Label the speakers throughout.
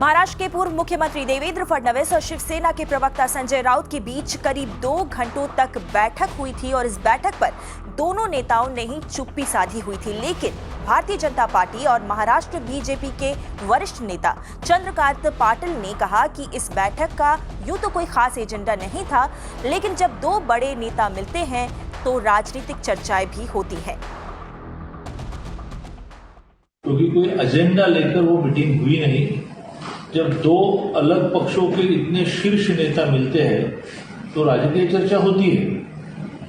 Speaker 1: महाराष्ट्र के पूर्व मुख्यमंत्री देवेंद्र फडणवीस और शिवसेना के प्रवक्ता संजय राउत के बीच करीब 2 घंटों तक बैठक हुई थी और इस बैठक पर दोनों नेताओं ने ही चुप्पी साधी हुई थी। लेकिन भारतीय जनता पार्टी और महाराष्ट्र बीजेपी के वरिष्ठ नेता चंद्रकांत पाटिल ने कहा कि इस बैठक का यूं तो कोई खास एजेंडा नहीं था, लेकिन जब दो बड़े नेता मिलते हैं तो राजनीतिक चर्चाएं भी होती हैं।
Speaker 2: क्योंकि कोई एजेंडा लेकर वो मीटिंग हुई नहीं। जब दो अलग पक्षों के इतने शीर्ष नेता मिलते हैं तो राजनीतिक चर्चा होती है।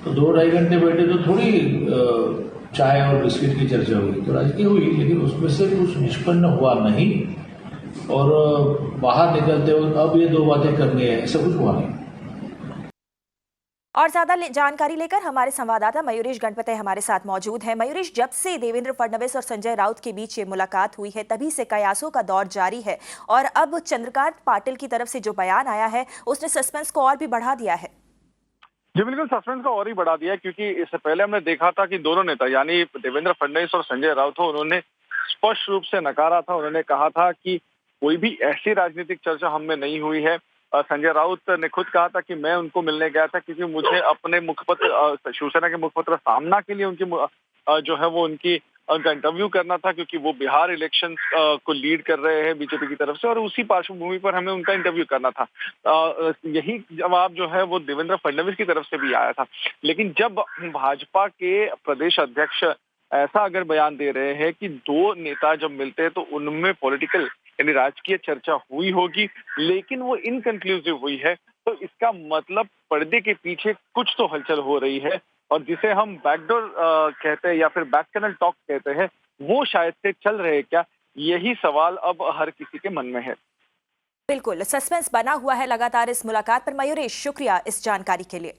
Speaker 2: तो 2-2.5 घंटे बैठे तो थोड़ी चाय और बिस्किट की चर्चा हुई, तो राजनीति हुई, लेकिन उसमें से कुछ निष्पन्न हुआ नहीं। और बाहर निकलते वक्त अब ये 2 बातें करनी है, ऐसा कुछ हुआ नहीं।
Speaker 1: और ज्यादा जानकारी लेकर हमारे संवाददाता मयूरेश गणपति हमारे साथ मौजूद हैं। मयूरेश, जब से देवेंद्र फडणवीस और संजय राउत के बीच ये मुलाकात हुई है तभी से कयासों का दौर जारी है और अब चंद्रकांत पाटिल की तरफ से जो बयान आया है उसने सस्पेंस को और भी बढ़ा दिया है।
Speaker 3: जी बिल्कुल, सस्पेंस को और ही बढ़ा दिया है, क्योंकि इससे पहले हमने देखा था कि दोनों नेता यानी देवेंद्र फडणवीस और संजय राउत हो, उन्होंने स्पष्ट रूप से नकारा था। उन्होंने कहा था कि कोई भी ऐसी राजनीतिक चर्चा हम में नहीं हुई है। संजय राउत ने खुद कहा था कि मैं उनको मिलने गया था क्योंकि मुझे अपने मुखपत्र शिवसेना के मुखपत्र सामना के लिए उनकी जो है वो उनका इंटरव्यू करना था, क्योंकि वो बिहार इलेक्शन को लीड कर रहे हैं बीजेपी की तरफ से और उसी पार्श्वभूमि पर हमें उनका इंटरव्यू करना था। यही जवाब जो है वो देवेंद्र फडणवीस की तरफ से भी आया था। लेकिन जब भाजपा के प्रदेश अध्यक्ष ऐसा अगर बयान दे रहे हैं कि दो नेता जब मिलते हैं तो उनमें पॉलिटिकल यानी राजकीय चर्चा हुई होगी, लेकिन वो इनकंक्लूसिव हुई है, तो इसका मतलब पर्दे के पीछे कुछ तो हलचल हो रही है और जिसे हम बैकडोर कहते हैं या फिर बैक चैनल टॉक कहते हैं, वो शायद से चल रहे क्या, यही सवाल अब हर किसी के मन में है।
Speaker 1: बिल्कुल, सस्पेंस बना हुआ है लगातार इस मुलाकात पर। मयूरेश, शुक्रिया इस जानकारी के लिए।